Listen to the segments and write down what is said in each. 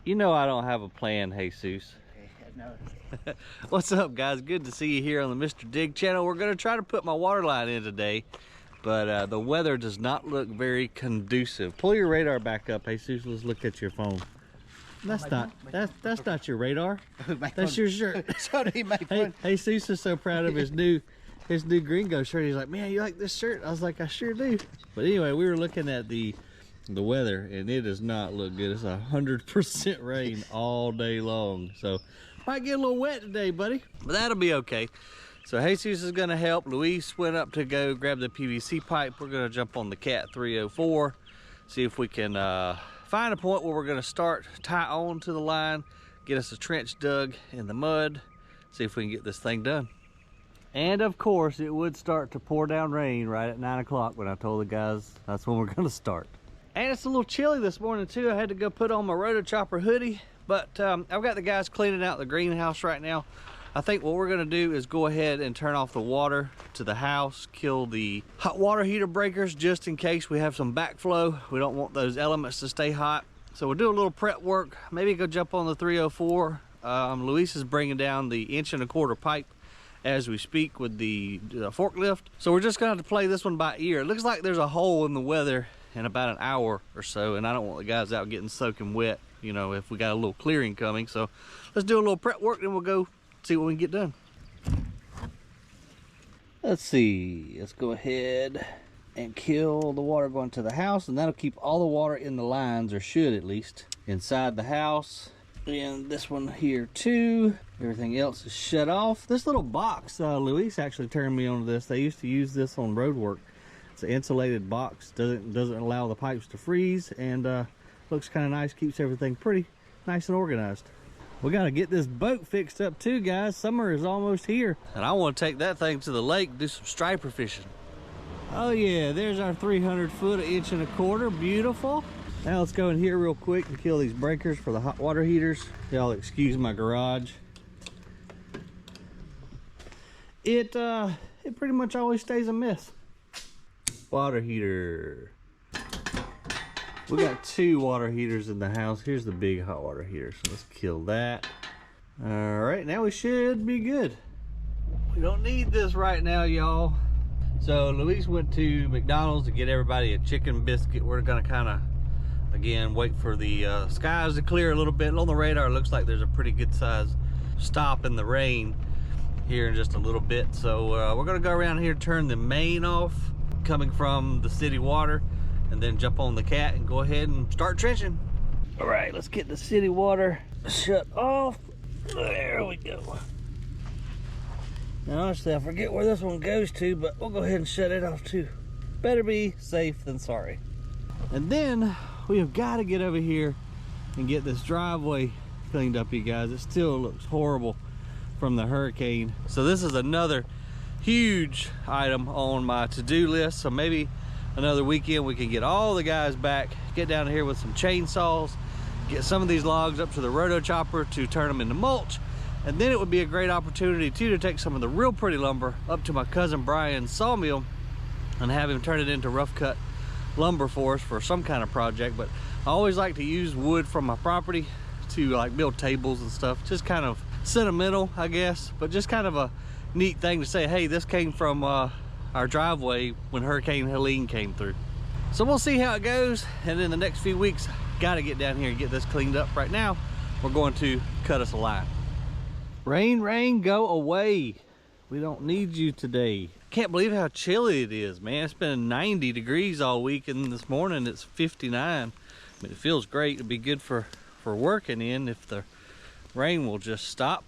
You know I don't have a plan, Jesus. No. What's up, guys? Good to see you here on the Mr. Dig channel. We're going to try to put my water line in today, but the weather does not look very conducive. Pull your radar back up, Jesus. Let's look at your phone. That's not your radar. That's your shirt. Sorry, my phone. Hey, Jesus is so proud of his new gringo shirt. He's like, man, you like this shirt? I was like, I sure do. But anyway, we were looking at the weather, and it does not look good. It's 100% rain all day long, so might get a little wet today, buddy, but that'll be okay. So Jesus is going to help. Luis went up to go grab the PVC pipe. We're going to jump on the Cat 304, see if we can find a point where we're going to start, tie on to the line, get us a trench dug in the mud, see if we can get this thing done. And of course, it would start to pour down rain right at 9 o'clock when I told the guys that's when we're going to start. And it's a little chilly this morning too. I had to go put on my roto chopper hoodie, but I've got the guys cleaning out the greenhouse right now. I think what we're gonna do is go ahead and turn off the water to the house, kill the hot water heater breakers just in case we have some backflow. We don't want those elements to stay hot. So we'll do a little prep work, maybe go jump on the 304. Luis is bringing down the 1.25 inch pipe as we speak with the forklift. So we're just gonna have to play this one by ear. It looks like there's a hole in the weather in about an hour or so, and I don't want the guys out getting soaking wet, you know, if we got a little clearing coming. So let's do a little prep work, and we'll go see what we can get done. Let's see, let's go ahead and kill the water going to the house, and that'll keep all the water in the lines, or should at least, inside the house. And this one here too. Everything else is shut off. This little box, Luis actually turned me onto this. They used to use this on road work. It's an insulated box, doesn't allow the pipes to freeze, and looks kind of nice, keeps everything pretty nice and organized. We got to get this boat fixed up too, guys. Summer is almost here, and I want to take that thing to the lake, do some striper fishing. Oh yeah, there's our 300 foot, 1.25 inch, beautiful. Now let's go in here real quick and kill these breakers for the hot water heaters. Y'all excuse my garage. It pretty much always stays a mess. Water heater. We got 2 water heaters in the house. Here's the big hot water heater, so let's kill that. All right, now we should be good. We don't need this right now, y'all. So Luis went to McDonald's to get everybody a chicken biscuit. We're gonna kind of, again, wait for the skies to clear a little bit. On the radar, it looks like there's a pretty good size stop in the rain here in just a little bit. So we're gonna go around here, turn the main off coming from the city water, and then jump on the Cat and go ahead and start trenching. All right, let's get the city water shut off. There we go. Now honestly, I forget where this one goes to, but we'll go ahead and shut it off too. Better be safe than sorry. And then we have got to get over here and get this driveway cleaned up, you guys. It still looks horrible from the hurricane. So this is another huge item on my to-do list. So maybe another weekend we can get all the guys back, get down here with some chainsaws, get some of these logs up to the roto chopper to turn them into mulch, and then it would be a great opportunity too to take some of the real pretty lumber up to my cousin Brian's sawmill and have him turn it into rough cut lumber for us for some kind of project. But I always like to use wood from my property to like build tables and stuff. Just kind of sentimental, I guess, but just kind of a neat thing to say, hey, this came from our driveway when Hurricane Helene came through. So we'll see how it goes, and in the next few weeks, got to get down here and get this cleaned up. Right now, we're going to cut us a line. Rain, rain, go away. We don't need you today. Can't believe how chilly it is, man. It's been 90 degrees all week, and this morning it's 59. I mean, it feels great. It'd be good for working in if the rain will just stop.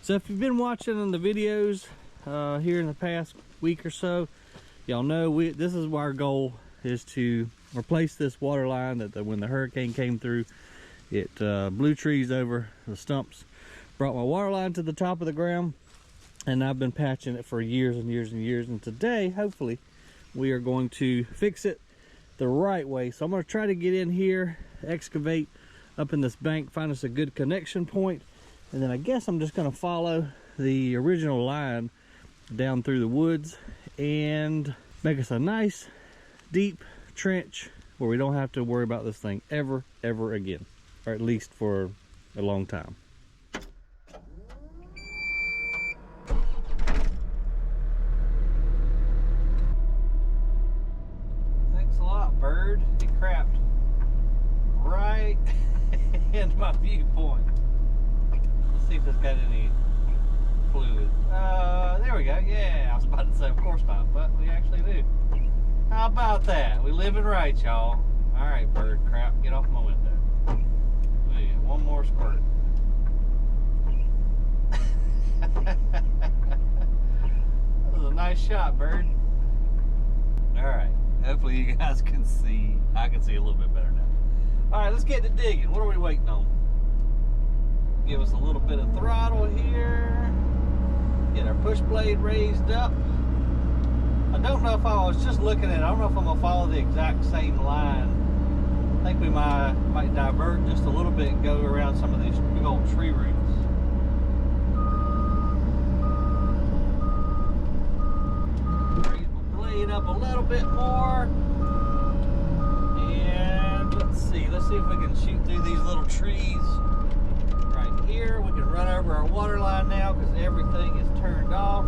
So if you've been watching the videos here in the past week or so, y'all know this is our goal, is to replace this water line that when the hurricane came through, it blew trees over the stumps, brought my water line to the top of the ground, and I've been patching it for years and years and years. And today, hopefully, we are going to fix it the right way. So I'm going to try to get in here, excavate up in this bank, find us a good connection point, and then I guess I'm just going to follow the original line down through the woods and make us a nice deep trench where we don't have to worry about this thing ever again. or at least for a long time. Thanks a lot, bird. He crapped right into my viewpoint. Let's see if it's got any fluid. There we go. Yeah, I was about to say, of course not, but we actually do. How about that? We living right, y'all. All right, bird crap, get off my window. Yeah, one more squirt. That was a nice shot, bird. All right, hopefully you guys can see. I can see a little bit better now. All right, let's get to digging. What are we waiting on? Give us a little bit of throttle here. Get our push blade raised up. I don't know if I was just looking at it. I don't know if I'm gonna follow the exact same line. I think we might divert just a little bit and go around some of these big old tree roots. Raise my blade up a little bit more. And let's see if we can shoot through these little trees right here. We can run over our water line now because everything is turned off.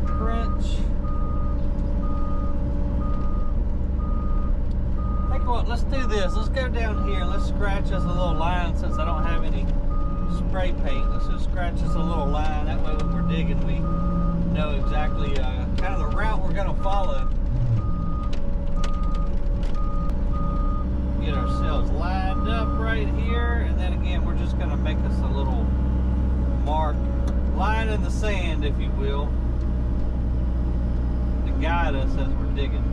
Crunch. Think what, let's do this. Let's go down here. Let's scratch us a little line since I don't have any spray paint. Let's just scratch us a little line. That way when we're digging we know exactly kind of the route we're going to follow. Get ourselves lined up right here, and then again we're just going to make us a little mark, line in the sand if you will, to guide us as we're digging.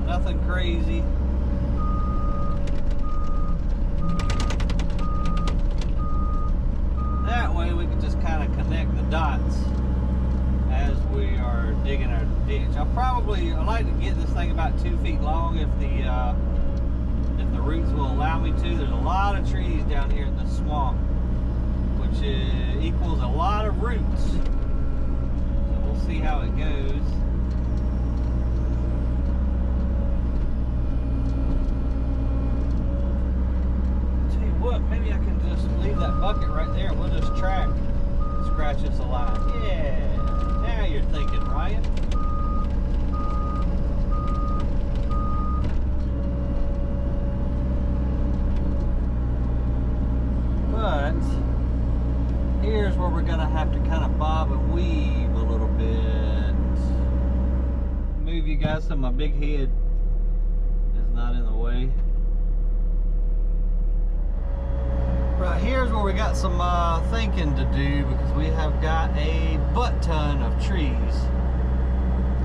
Nothing crazy. That way we can just kind of connect the dots as we are digging our ditch. I like to get this thing about 2 feet long if the roots will allow me to. There's a lot of trees down here in the swamp, which equals a lot of roots. So we'll see how it goes. Tell you what, maybe I can just leave that bucket right there and we'll just scratch us a line. Yeah. Now you're thinking, Ryan. But here's where we're going to have to kind of bob and weave a little bit. Move you guys so my big head is not in the way. Right, here's where we got some thinking to do because we have got a butt ton of trees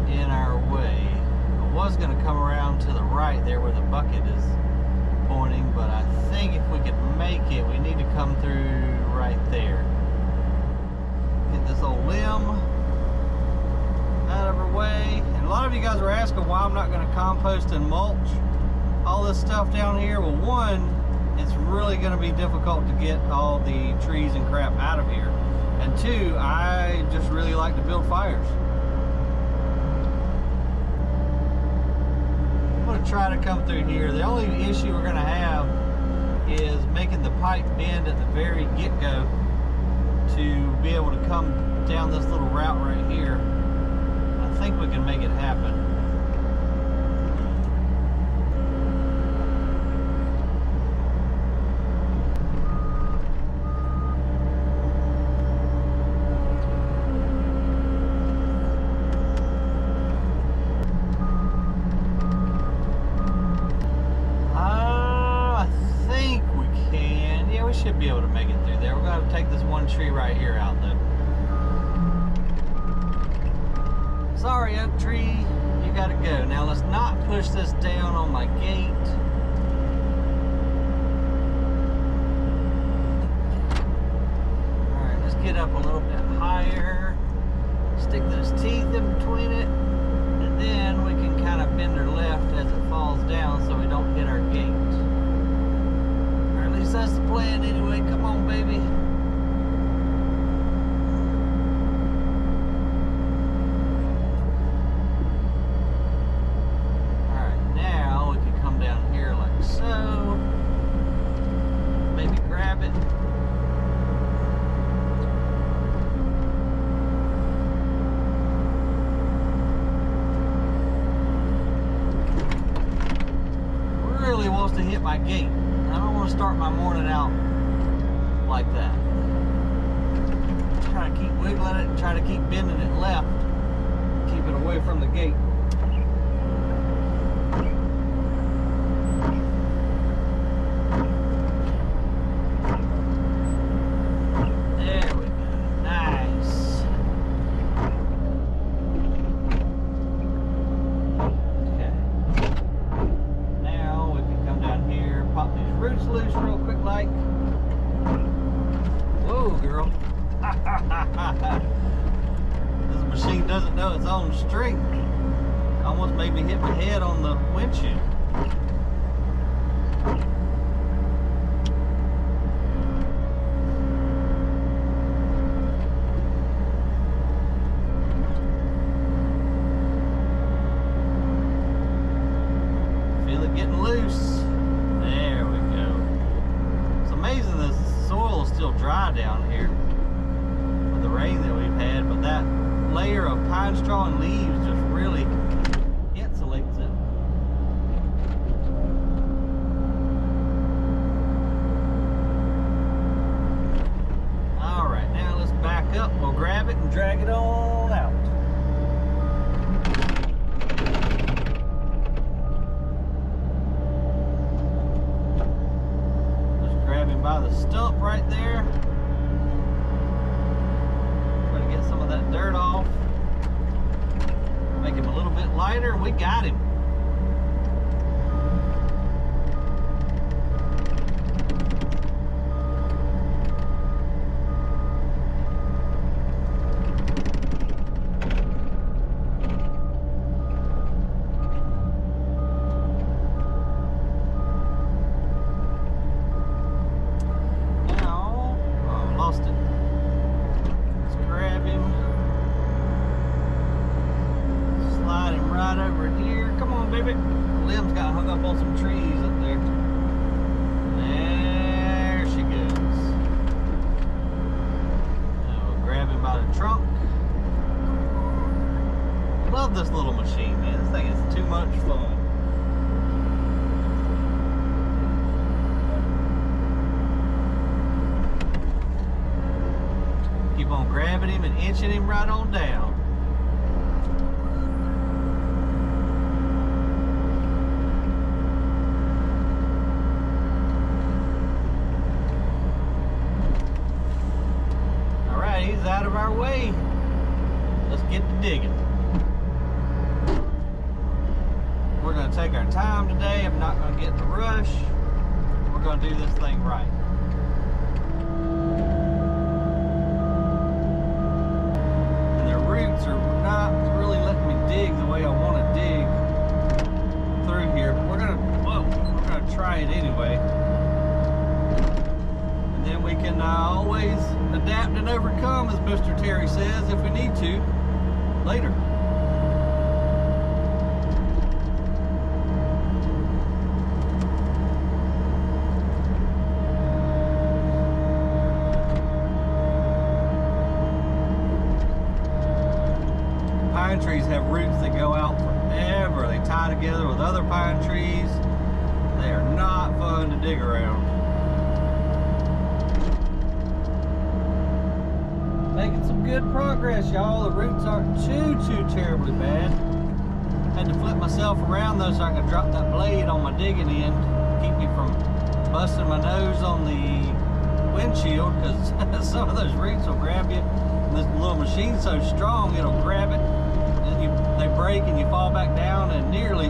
in our way. I was going to come around to the right there where the bucket is pointing, but I think if we could make it, we need to come through right there. Get this old limb out of our way. And a lot of you guys were asking why I'm not going to compost and mulch all this stuff down here. Well, one, it's really going to be difficult to get all the trees and crap out of here. And two, I just really like to build fires. I'm going to try to come through here. The only issue we're going to have is making the pipe bend at the very get-go to be able to come down this little route right here. I think we can make it happen. Should be able to make it through there. We're going to take this one tree right here out though. Sorry, oak tree, you got to go. Now let's not push this down on my gate. Alright, let's get up a little bit higher. Stick those teeth in between it. And then we can kind of bend her left as it falls down so we don't hit our gate. That's the plan anyway. Come on, baby. Alright, now we can come down so. Maybe grab it. Really wants to hit my gate. I don't want to start my morning out like that. Try to keep wiggling it and try to keep bending it left. Keep it away from the gate. There we go. Nice. Okay. Now we can come down here, pop these roots loose real quick like. Whoa, girl. This machine doesn't know its own strength. Almost made me hit my head on the windshield. Feel it getting loose. There we go. It's amazing the soil is still dry down here with the rain that we've had, but that layer of pine straw and leaves just really insulates it. All right, now let's back up. We'll grab it and drag it on out. Just grab him by the stump right there. Get some of that dirt off, make him a little bit lighter. We got him. Now, oh, lost it. Slide him right over here. Come on, baby. The limbs got hung up on some trees up there. There she goes. Now we'll grab him by the trunk. Love this little machine, man. This thing is too much fun. Keep on grabbing him and inching him right on down. Alright, he's out of our way. Let's get to digging. We're going to take our time today. I'm not going to get in a rush. We're going to do this thing right. Are not really letting me dig the way I want to dig through here, but we're gonna try it anyway, and then we can always adapt and overcome, as Mr. Terry says, if we need to later. Pine trees have roots that go out forever. They tie together with other pine trees. They are not fun to dig around. Making some good progress, y'all. The roots aren't too terribly bad. Had to flip myself around though so I could drop that blade on my digging end. Keep me from busting my nose on the windshield, because some of those roots will grab you. And this little machine's so strong, it'll grab it. They break and you fall back down and nearly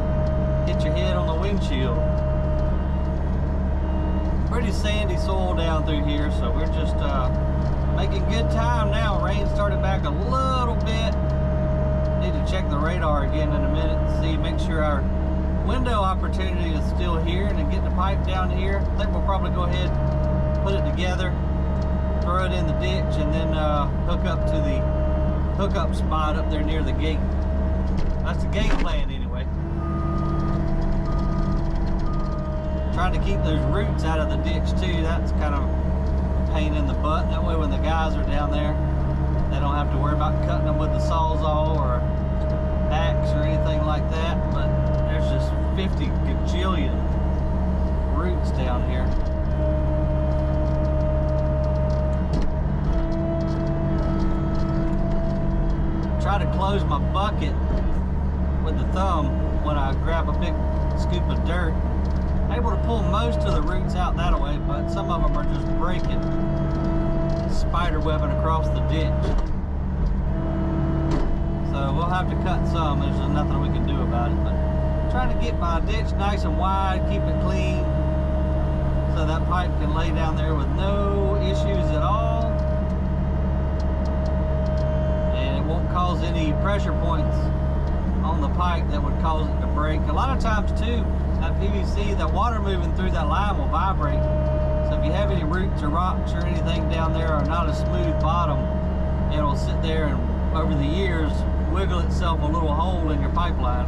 hit your head on the windshield. Pretty sandy soil down through here, so we're just making good time now. Rain started back a little bit. Need to check the radar again in a minute and see, make sure our window opportunity is still here, and then get the pipe down here. I think we'll probably go ahead, put it together, throw it in the ditch, and then hook up to the hookup spot up there near the gate. That's the game plan anyway. Trying to keep those roots out of the ditch too. That's kind of a pain in the butt. That way when the guys are down there, they don't have to worry about cutting them with the sawzall or axe or anything like that. But there's just 50 gajillion roots down here. Try to close my bucket with the thumb when I grab a big scoop of dirt. Able to pull most of the roots out that way, but some of them are just breaking, spider webbing across the ditch. So we'll have to cut some. There's just nothing we can do about it. But trying to get my ditch nice and wide, keep it clean, so that pipe can lay down there with no issues at all. And it won't cause any pressure points on the pipe that would cause it to break. A lot of times too, that PVC, the water moving through that line will vibrate. So if you have any roots or rocks or anything down there or not a smooth bottom, it'll sit there and over the years wiggle itself a little hole in your pipeline.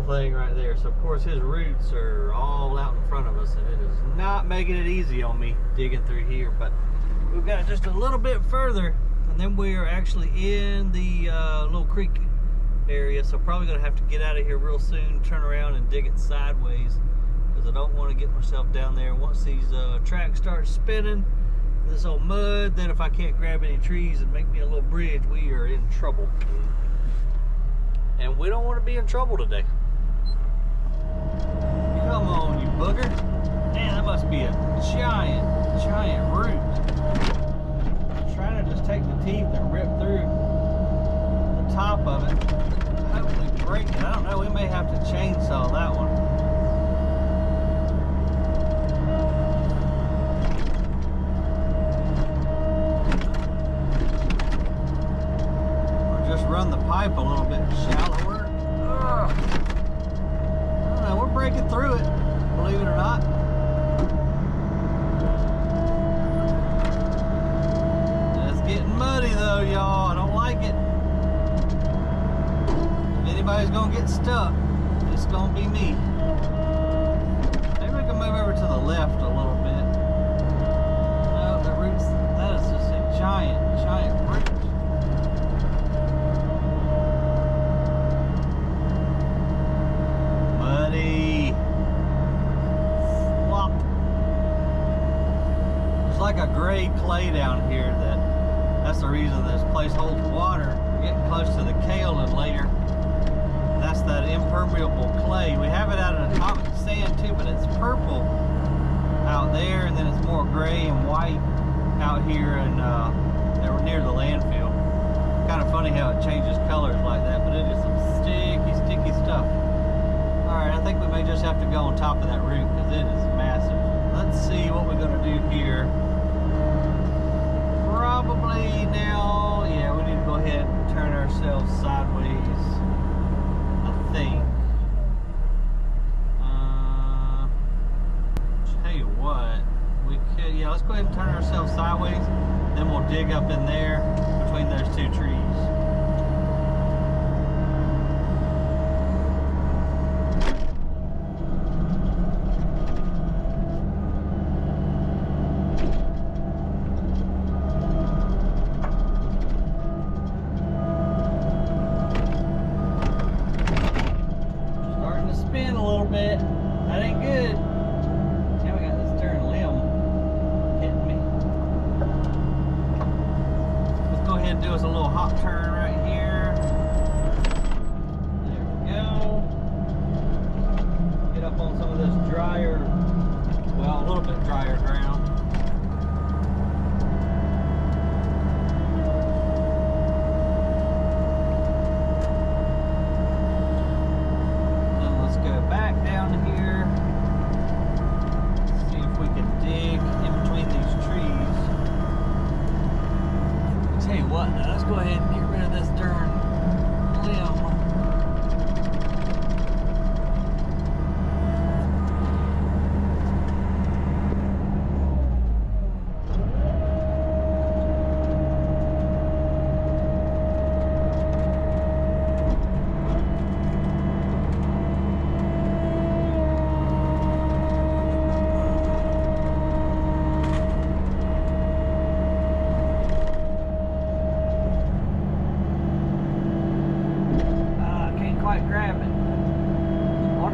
Thing right there. So of course his roots are all out in front of us and it is not making it easy on me digging through here, but we've got just a little bit further and then we are actually in the little creek area, so probably gonna have to get out of here real soon, turn around and dig it sideways because I don't want to get myself down there. Once these tracks start spinning, this old mud, then if I can't grab any trees and make me a little bridge, we are in trouble. And we don't want to be in trouble today. Come on, you booger. Man, that must be a giant root. have to chainsaw that one. Or just run the pipe a little bit shallower. Ugh. I don't know, we're breaking through it, believe it or not. It's getting muddy though, y'all. I don't like it. Anybody's gonna get stuck, it's gonna be me. Maybe we can move over to the left a little bit. No, the roots, that is just a giant root. Muddy. Flop. There's like a gray clay down here that's the reason this place holds water. We're getting close to the kaolin later. That's that impermeable clay. We have it out of atomic sand too, but it's purple out there, and then it's more gray and white out here, and they were near the landfill. Kind of funny how it changes colors like that, but it is some sticky stuff. All right, I think we may just have to go on top of that root because it is massive. Let's see what we're gonna do here. Probably now, yeah, we need to go ahead and turn ourselves sideways. Thing. Tell you what, we could, yeah, let's go ahead and turn ourselves sideways, then we'll dig up in there between those two trees. That ain't good. Now we got this darn limb hitting me. Let's go ahead and do us a little hop turn right here. There we go. Get up on some of this drier, well, a little bit drier ground. Let's go ahead and get rid of this darn limb.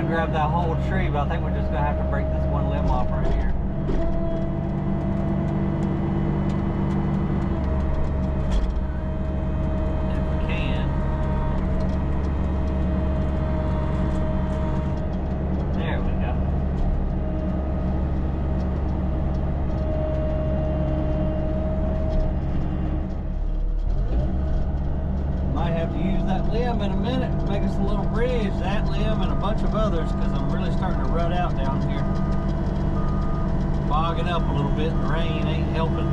Grab that whole tree, but I think we're just gonna have to break this one limb off right here. If we can. There we go. Might have to use that limb in a minute to make us a little bridge. That limb and a bunch of others, because I'm really starting to rut out down here. Bogging up a little bit. The rain ain't helping.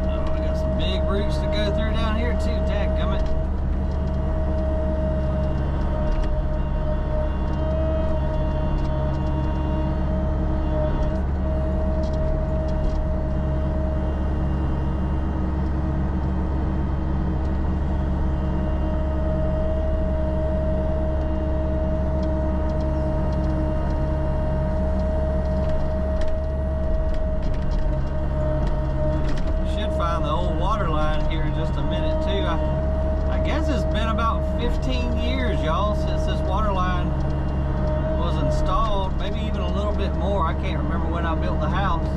Oh, we got some big roots to go through down here too. Dadgummit. Find the old water line here in just a minute too. I guess it's been about 15 years, y'all, since this water line was installed. Maybe even a little bit more. I can't remember when I built the house.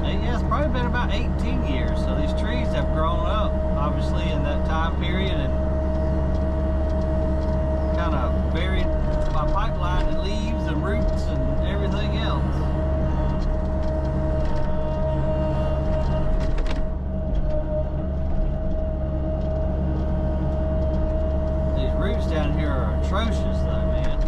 Yeah, it's probably been about 18 years. So these trees have grown up, obviously, in that time period, and kind of buried my pipeline in leaves and atrocious though, man.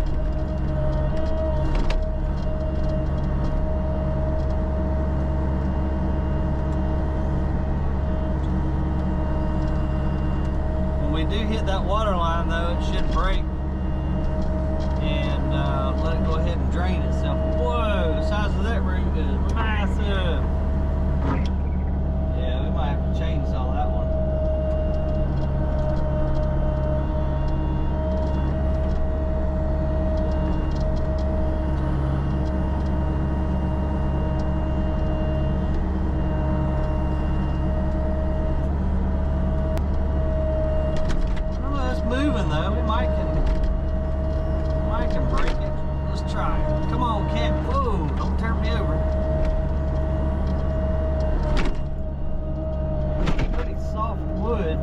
When we do hit that water line though, it should break and let it go ahead and drain itself. Whoa, the size of that root is massive. Yeah, we might have to chainsaw that one. Moving though, we might can break it. Let's try it. Come on, cat. Whoa, don't turn me over. Pretty soft wood,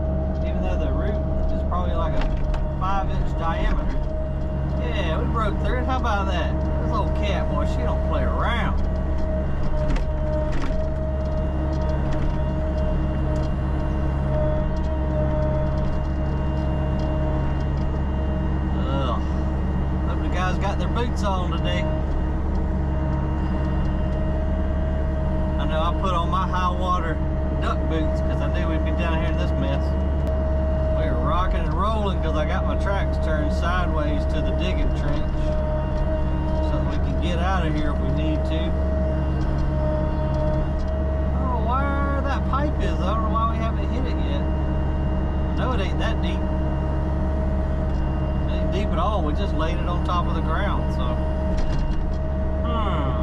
even though the root is probably like a 5-inch diameter. Yeah, we broke through it. How about that? This little cat, boy, she don't play around. Got their boots on today. I know I put on my high water duck boots because I knew we'd be down here in this mess. We were rocking and rolling because I got my tracks turned sideways to the digging trench so that we can get out of here if we need to. I don't know where that pipe is. I don't know why we haven't hit it yet. I know it ain't that deep. Deep at all. We just laid it on top of the ground, so I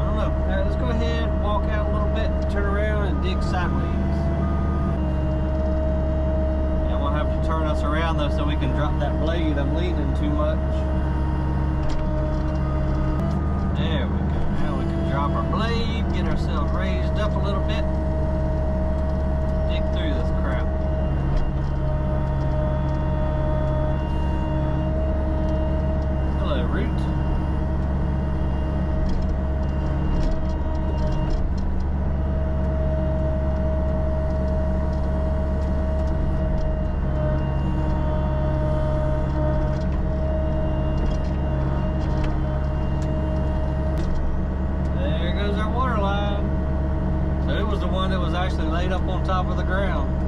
don't know. Alright, let's go ahead, walk out a little bit, turn around and dig sideways. And we'll have to turn us around though so we can drop that blade. I'm leaning too much. There we go. Now we can drop our blade, get ourselves raised up a little bit, dig through this crap. Root. There goes our water line. So it was the one that was actually laid up on top of the ground.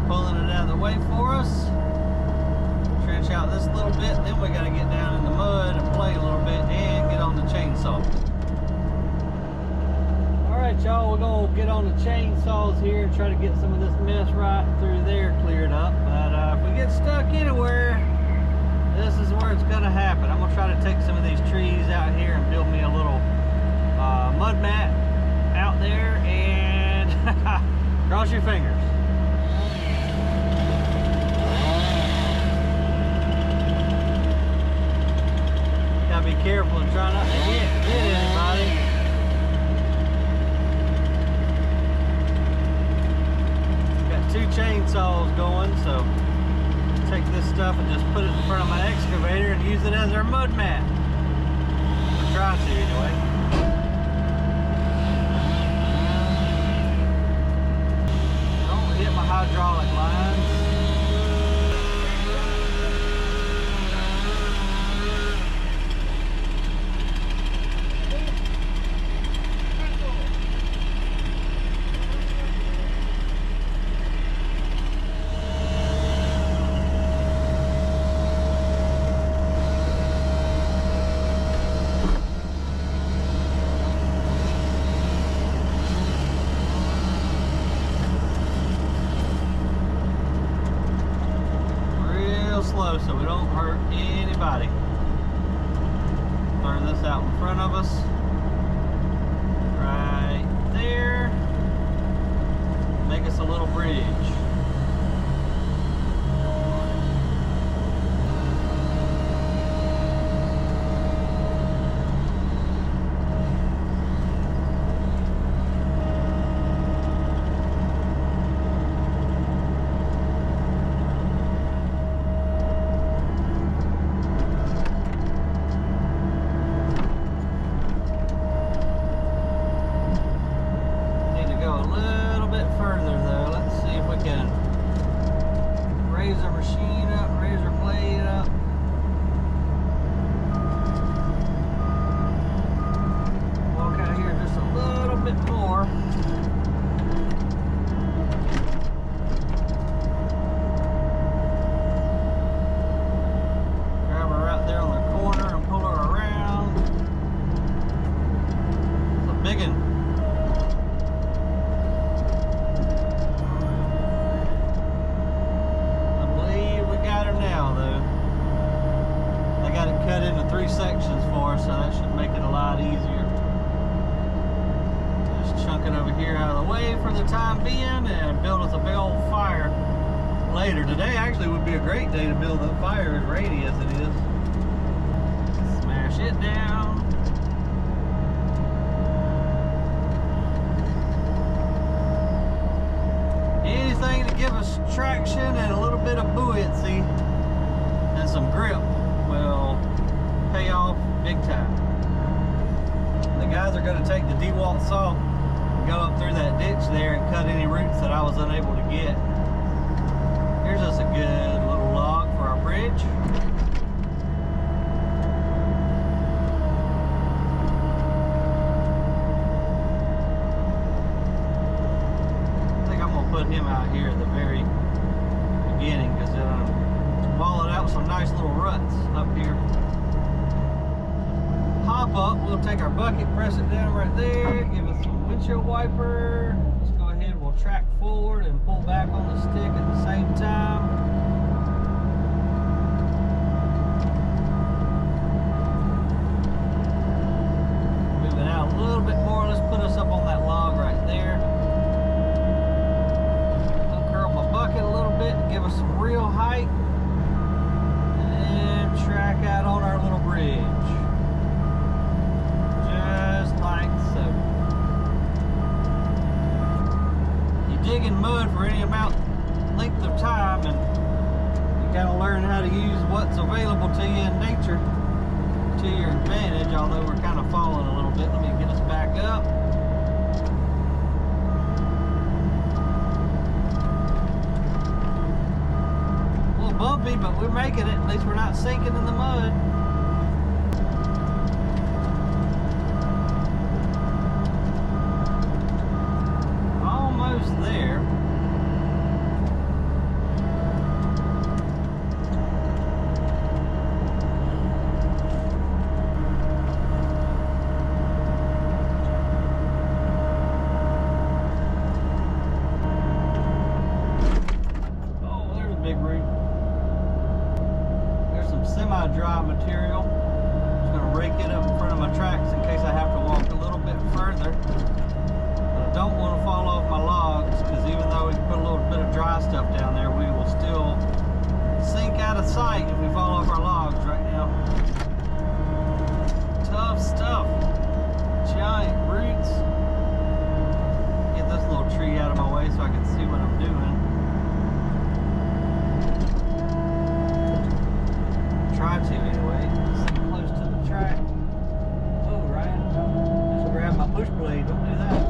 Pulling it out of the way for us. Trench out this little bit, then we got to get down in the mud and play a little bit and get on the chainsaw. Alright y'all, we're going to get on the chainsaws here and try to get some of this mess right through there cleared up. But if we get stuck anywhere, this is where it's going to happen. I'm going to try to take some of these trees out here and build me a little mud mat out there and cross your fingers. Be careful and try not to hit anybody. Got 2 chainsaws going, so take this stuff and just put it in front of my excavator and use it as our mud mat. Or try to anyway. Don't hit my hydraulic lines. Slow so we don't hurt anybody. Turn this out in front of us. Right there. Make us a little bridge. Go a little it over here out of the way for the time being and build us a big old fire later. Today actually would be a great day to build a fire, as rainy as it is. Smash it down. Anything to give us traction and a little bit of buoyancy and some grip will pay off big time. The guys are going to take the DeWalt saw and go up through that ditch there and cut any roots that I was unable to get. Here's us a good little log for our bridge. I think I'm going to put him out here at the very beginning because it'll wall it out with some nice little ruts up here. Hop up, we'll take our bucket, press it down right there, give it some windshield wiper. Let's go ahead, we'll track forward and pull back on the stick at the same time. Move it out a little bit more, let's put us up on that log right there. Uncurl my bucket a little bit to give us some real height. And track out on our little bridge. Dig in mud for any length of time, and you kind of learn how to use what's available to you in nature to your advantage, although we're kind of falling a little bit. Let me get us back up. A little bumpy, but we're making it. At least we're not sinking in the mud. There. Oh, there's a big root. There's some semi-dry material. I'm just going to rake it up in front of my tracks in case I have to walk a little bit further. I don't want to fall off my logs because even though we can put a little bit of dry stuff down there, we will still sink out of sight if we fall off our logs right now. Tough stuff. Giant roots. Get this little tree out of my way so I can see what I'm doing. Try to anyway. Sit close to the track. Oh, Ryan. Just grab my push blade. Don't do that.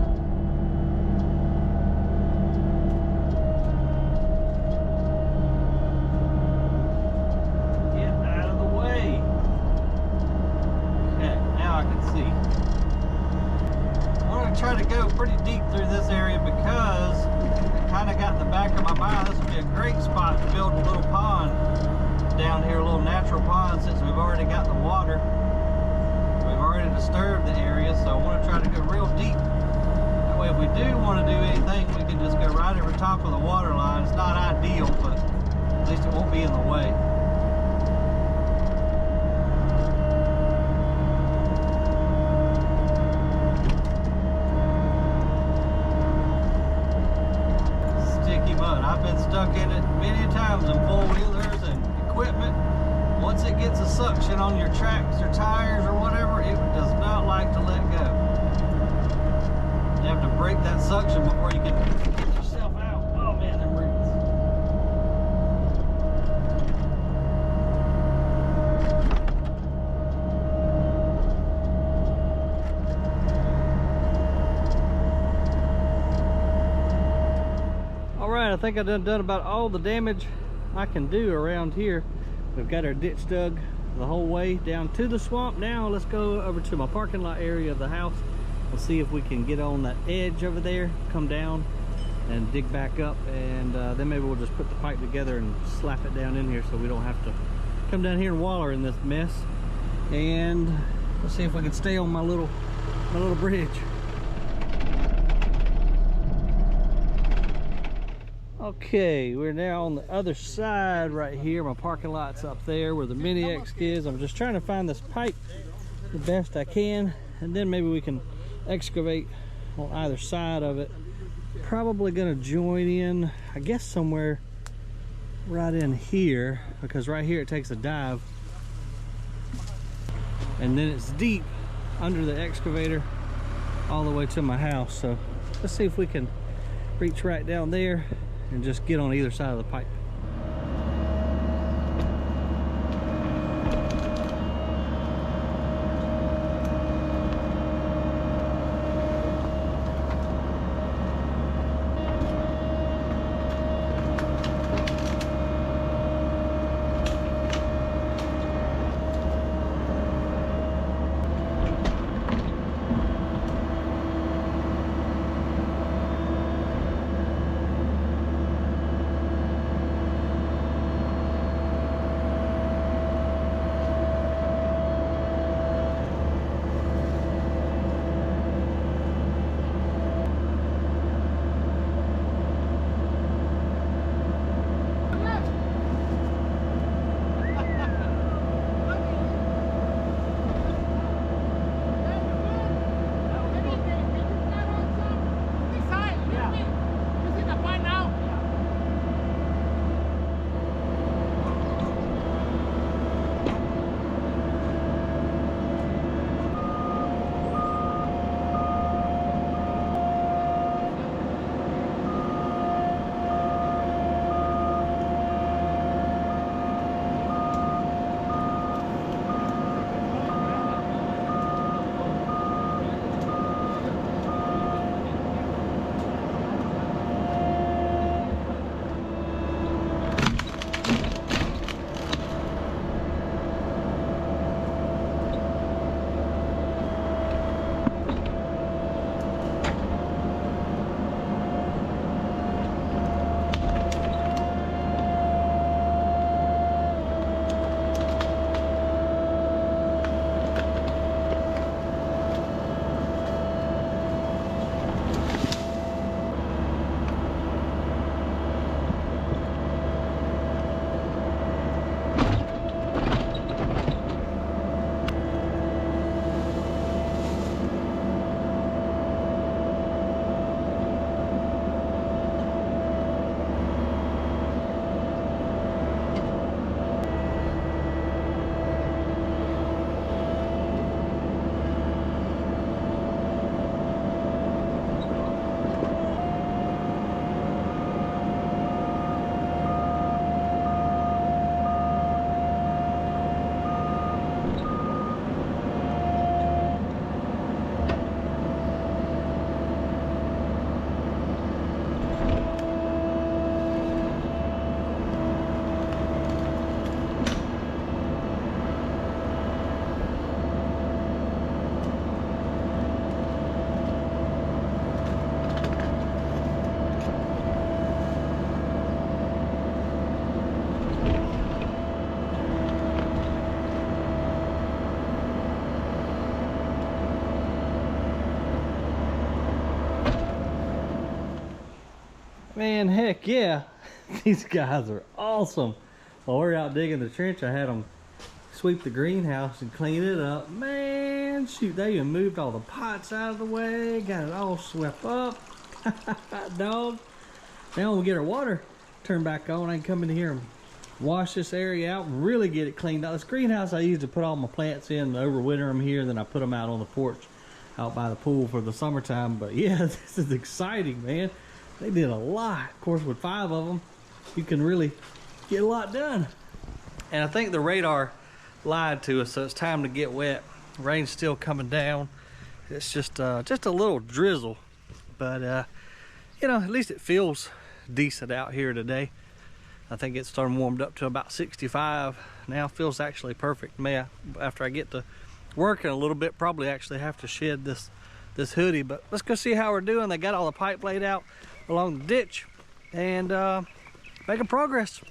Try to go pretty deep through this area because I kind of got in the back of my mind this would be a great spot to build a little pond down here, a little natural pond, since we've already got the water. We've already disturbed the area, so I want to try to go real deep. That way if we do want to do anything, we can just go right over top of the water line. It's not ideal, but at least it won't be in the way. I've been stuck in it many times in four-wheelers and equipment. Once it gets a suction on your tracks or tires or whatever, it does not like to let go. You have to break that suction before you can get yourself out. Oh man, them roots. Alright, I think I've done about all the damage I can do around here. We've got our ditch dug the whole way down to the swamp. Now let's go over to my parking lot area of the house. We'll see if we can get on that edge over there, come down and dig back up, and then maybe we'll just put the pipe together and slap it down in here so we don't have to come down here and waller in this mess. And let's see if we can stay on my little bridge. Okay, we're now on the other side right here. My parking lot's up there where the mini X is. I'm just trying to find this pipe the best I can, and then maybe we can excavate on either side of it. Probably gonna join in, I guess, somewhere right in here, because right here it takes a dive and then it's deep under the excavator all the way to my house. So let's see if we can reach right down there and just get on either side of the pipe. Man, heck yeah. These guys are awesome. While we're out digging the trench, I had them sweep the greenhouse and clean it up. Man, shoot, they even moved all the pots out of the way, got it all swept up. Dog. Now when we get our water turned back on, I can come in here and wash this area out and really get it cleaned out. This greenhouse I use to put all my plants in, overwinter them here, then I put them out on the porch out by the pool for the summertime. But yeah, this is exciting, man. They did a lot. Of course, with 5 of them, you can really get a lot done. And I think the radar lied to us, so it's time to get wet. Rain's still coming down. It's just a little drizzle, but you know, at least it feels decent out here today. I think it's starting warmed up to about 65 now. Feels actually perfect to me. After I get to working a little bit, probably actually have to shed this hoodie. But let's go see how we're doing. They got all the pipe laid out along the ditch and making progress.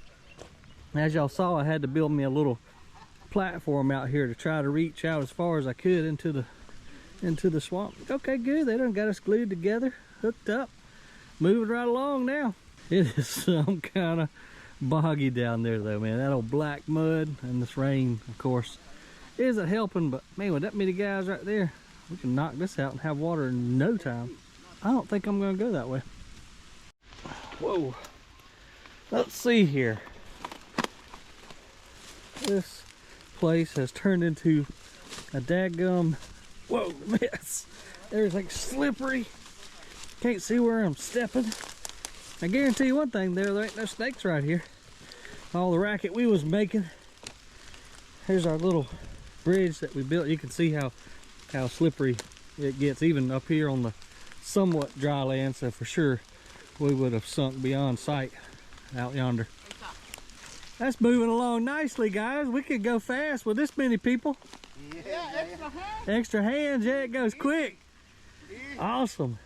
As y'all saw, I had to build me a little platform out here to try to reach out as far as I could into the swamp. Okay, good. They done got us glued together, hooked up, moving right along now. It is some kind of boggy down there though, man. That old black mud and this rain, of course, isn't helping. But man, with that many guys right there, we can knock this out and have water in no time. I don't think I'm gonna go that way. Whoa. Let's see here. This place has turned into a dadgum, whoa, mess. Everything's slippery. Can't see where I'm stepping. I guarantee you one thing, there ain't no snakes right here. All the racket we was making. Here's our little bridge that we built. You can see how slippery it gets, even up here on the somewhat dry land. So for sure, we would have sunk beyond sight out yonder. That's moving along nicely, guys. We could go fast with this many people. Yeah, extra hands. Extra hands, yeah, it goes quick. Awesome.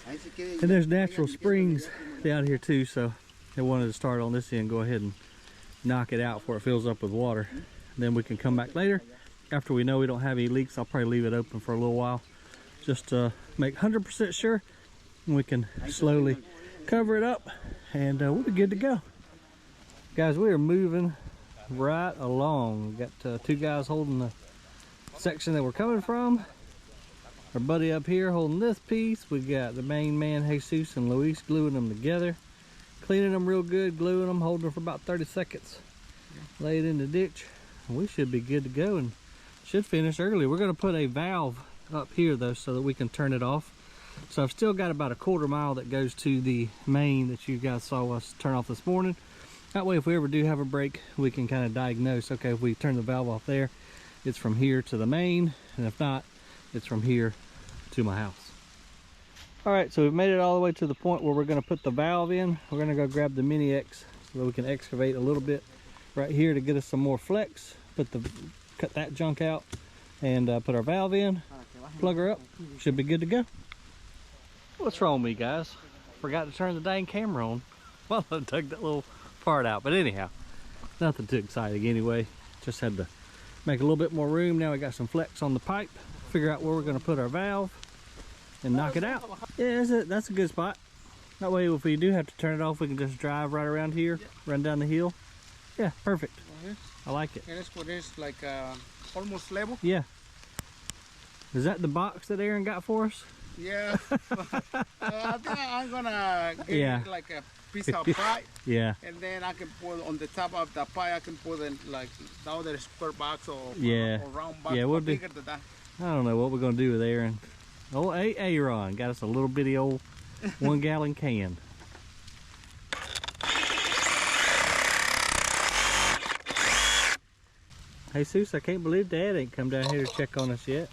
And there's natural springs down here too, so they wanted to start on this end, go ahead and knock it out before it fills up with water. Then we can come back later after we know we don't have any leaks. I'll probably leave it open for a little while just to make 100% sure, and we can slowly cover it up and we'll be good to go. Guys, we are moving right along. We got two guys holding the section that we're coming from. Our buddy up here holding this piece. We got the main man, Jesus, and Luis gluing them together. Cleaning them real good, gluing them, holding them for about 30 seconds. Lay it in the ditch. We should be good to go and should finish early. We're going to put a valve up here though so that we can turn it off. So I've still got about a quarter mile that goes to the main that you guys saw us turn off this morning. That way if we ever do have a break, we can kind of diagnose, okay, if we turn the valve off there, it's from here to the main, and if not, it's from here to my house. All right, so we've made it all the way to the point where we're going to put the valve in. We're going to go grab the Mini X so that we can excavate a little bit right here to get us some more flex, cut that junk out, and put our valve in, plug her up, should be good to go. What's wrong with me, guys? Forgot to turn the dang camera on while I dug that little part out. But anyhow, nothing too exciting anyway. Just had to make a little bit more room. Now we got some flex on the pipe, figure out where we're going to put our valve and knock it out. Yeah, that's a good spot. That way if we do have to turn it off, we can just drive right around here, run down the hill. Yeah, perfect. I like it. And it's like almost level. Yeah. Is that the box that Aaron got for us? Yeah. I think I'm gonna get like a piece of pipe. Yeah. And then I can put on the top of the pipe, I can put in like the other square box or round box. Yeah, we'll do. Bigger than that. I don't know what we're gonna do with Aaron. Oh, Aaron got us a little bitty old 1 gallon can. Jesus, I can't believe Dad ain't come down here to check on us yet.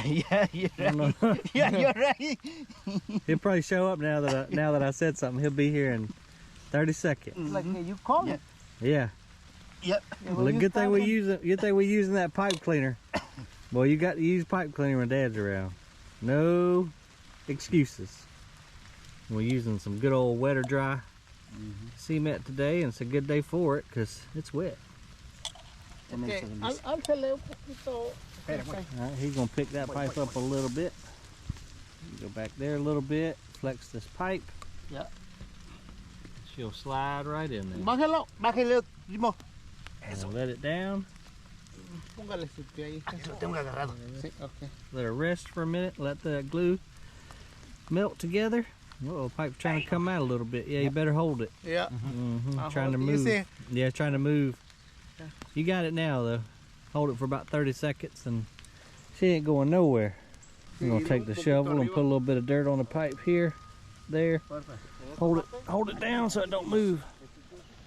Yeah, you're right. Yeah, you're right. He'll probably show up now that I said something. He'll be here in 30 seconds. Like you call it. Yeah. Yep. Well, good thing we using that pipe cleaner. Boy, you got to use pipe cleaner when Dad's around. No excuses. We're using some good old wet or dry cement today, and it's a good day for it because it's wet. Okay, I'll tell you. Alright, he's gonna pick that pipe up a little bit. Go back there a little bit, flex this pipe. Yeah. She'll slide right in there. Bájalo, Primo. And let it down. Póngale su pie ahí. Aquí lo tengo agarrado. Sí, okay. Let her rest for a minute, let the glue melt together. Uh-oh, pipe's trying to come out a little bit. Yeah, you better hold it. Yeah. Trying to move. Yeah, trying to move. You got it now though. Hold it for about 30 seconds and she ain't going nowhere. I'm gonna take the shovel and put a little bit of dirt on the pipe here, there. Hold it down so it don't move.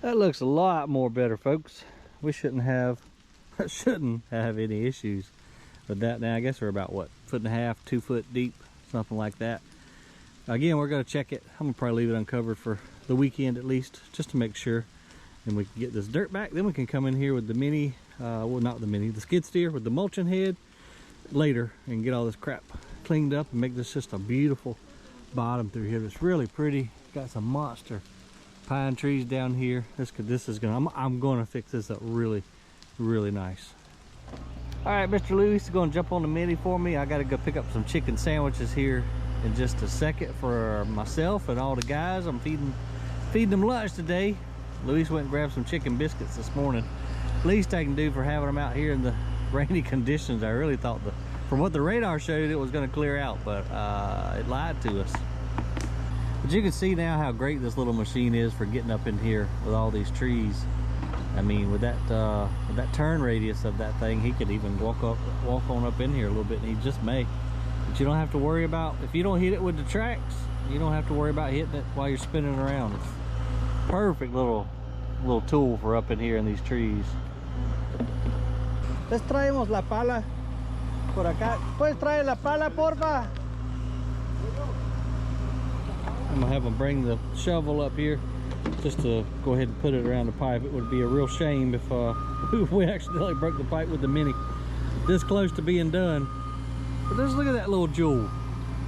That looks a lot more better, folks. We shouldn't have any issues with that. Now I guess we're about what, 1.5 feet, 2 foot deep, something like that. Again, we're gonna check it. I'm gonna probably leave it uncovered for the weekend at least, just to make sure. And we can get this dirt back. Then we can come in here with the mini, well not the mini, the skid steer with the mulching head later and get all this crap cleaned up and make this just a beautiful bottom through here. It's really pretty. Got some monster pine trees down here. I'm gonna fix this up really, really nice. All right, Mr. Lewis is gonna jump on the mini for me. I gotta go pick up some chicken sandwiches here in just a second for myself and all the guys. I'm feeding them lunch today. Luis went and grabbed some chicken biscuits this morning. Least I can do for having them out here in the rainy conditions. I really thought From what the radar showed, it was going to clear out, but it lied to us. But you can see now how great this little machine is for getting up in here with all these trees. I mean, with that turn radius of that thing, he could even walk on up in here a little bit, and he just may. But you don't have to worry about, if you don't hit it with the tracks, you don't have to worry about hitting it while you're spinning around. It's a perfect little tool for up in here in these trees. Les traemos la pala por acá. ¿Puedes traer la pala, porfa? I'm gonna have them bring the shovel up here just to go ahead and put it around the pipe. It would be a real shame if we accidentally broke the pipe with the Mini this close to being done. But just look at that little jewel.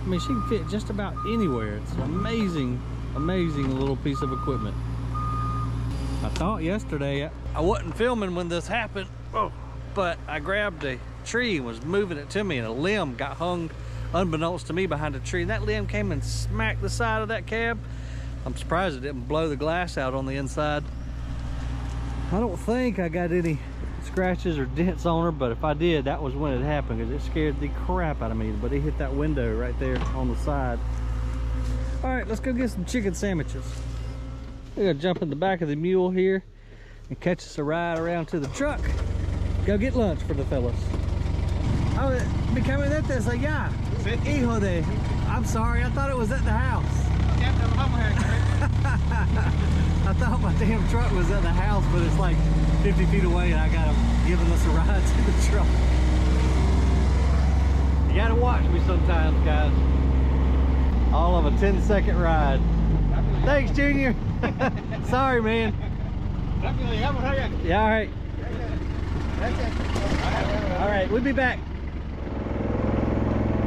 I mean, she can fit just about anywhere. It's an amazing, amazing little piece of equipment. I thought yesterday I wasn't filming when this happened, but I grabbed a tree and was moving it to me, and a limb got hung unbeknownst to me behind a tree, and that limb came and smacked the side of that cab. I'm surprised it didn't blow the glass out on the inside. I don't think I got any scratches or dents on her, but if I did, that was when it happened, because it scared the crap out of me. But it hit that window right there on the side. All right, let's go get some chicken sandwiches. We're gonna jump in the back of the mule here and catch us a ride around to the truck. Go get lunch for the fellas. Oh, mi camioneta es allá. Hijo de, I'm sorry, I thought it was at the house. I thought my damn truck was at the house, but it's like 50 feet away, and I got him giving us a ride to the truck. You gotta watch me sometimes, guys. All of a 10-second ride. Thanks, Junior. Sorry, man. Yeah, all right. All right, we'll be back.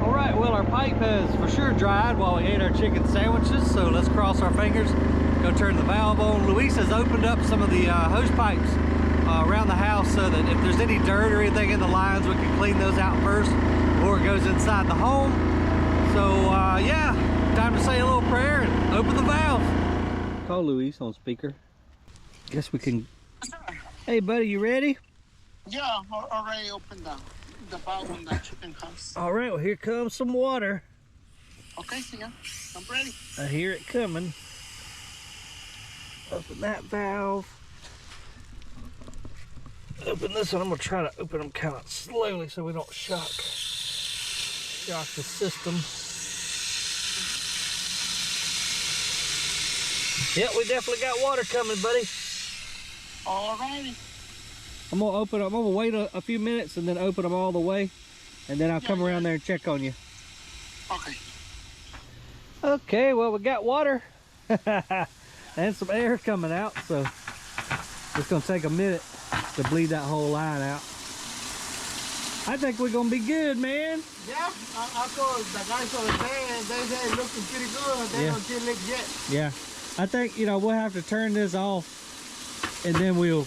All right, well, our pipe has for sure dried while we ate our chicken sandwiches, so let's cross our fingers, go turn the valve on. Luis has opened up some of the hose pipes around the house so that if there's any dirt or anything in the lines, we can clean those out first before it goes inside the home. So yeah, time to say a little prayer and open the valve. Call Luis on speaker. Guess we can. Hey buddy, you ready? Yeah, already opened the valve on the chicken house. All right, well, here comes some water. Okay, senor, I'm ready. I hear it coming. Open that valve. Open this one. I'm gonna try to open them kind of slowly so we don't shock the system. Yep, we definitely got water coming, buddy. Alrighty. I'm gonna wait a few minutes and then open them all the way, and then I'll come around there and check on you. Okay. Okay, well, we got water and some air coming out, so it's gonna take a minute to bleed that whole line out. I think we're gonna be good, man. Yeah, I told the guys over there, and they said looking pretty good. They don't see it leak yet. Yeah, I think, you know, we'll have to turn this off and then we'll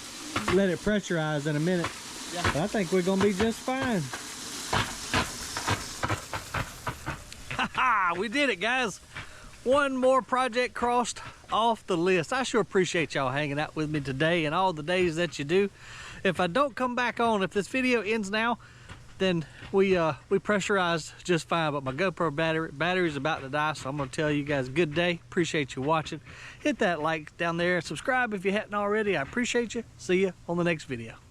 let it pressurize in a minute. Yeah. But I think we're gonna be just fine. Haha, we did it, guys. One more project crossed off the list. I sure appreciate y'all hanging out with me today and all the days that you do. If I don't come back on, if this video ends now, then we pressurized just fine, but my GoPro battery's about to die, so I'm gonna tell you guys good day. Appreciate you watching. Hit that like down there, subscribe if you hadn't already. I appreciate you. See you on the next video.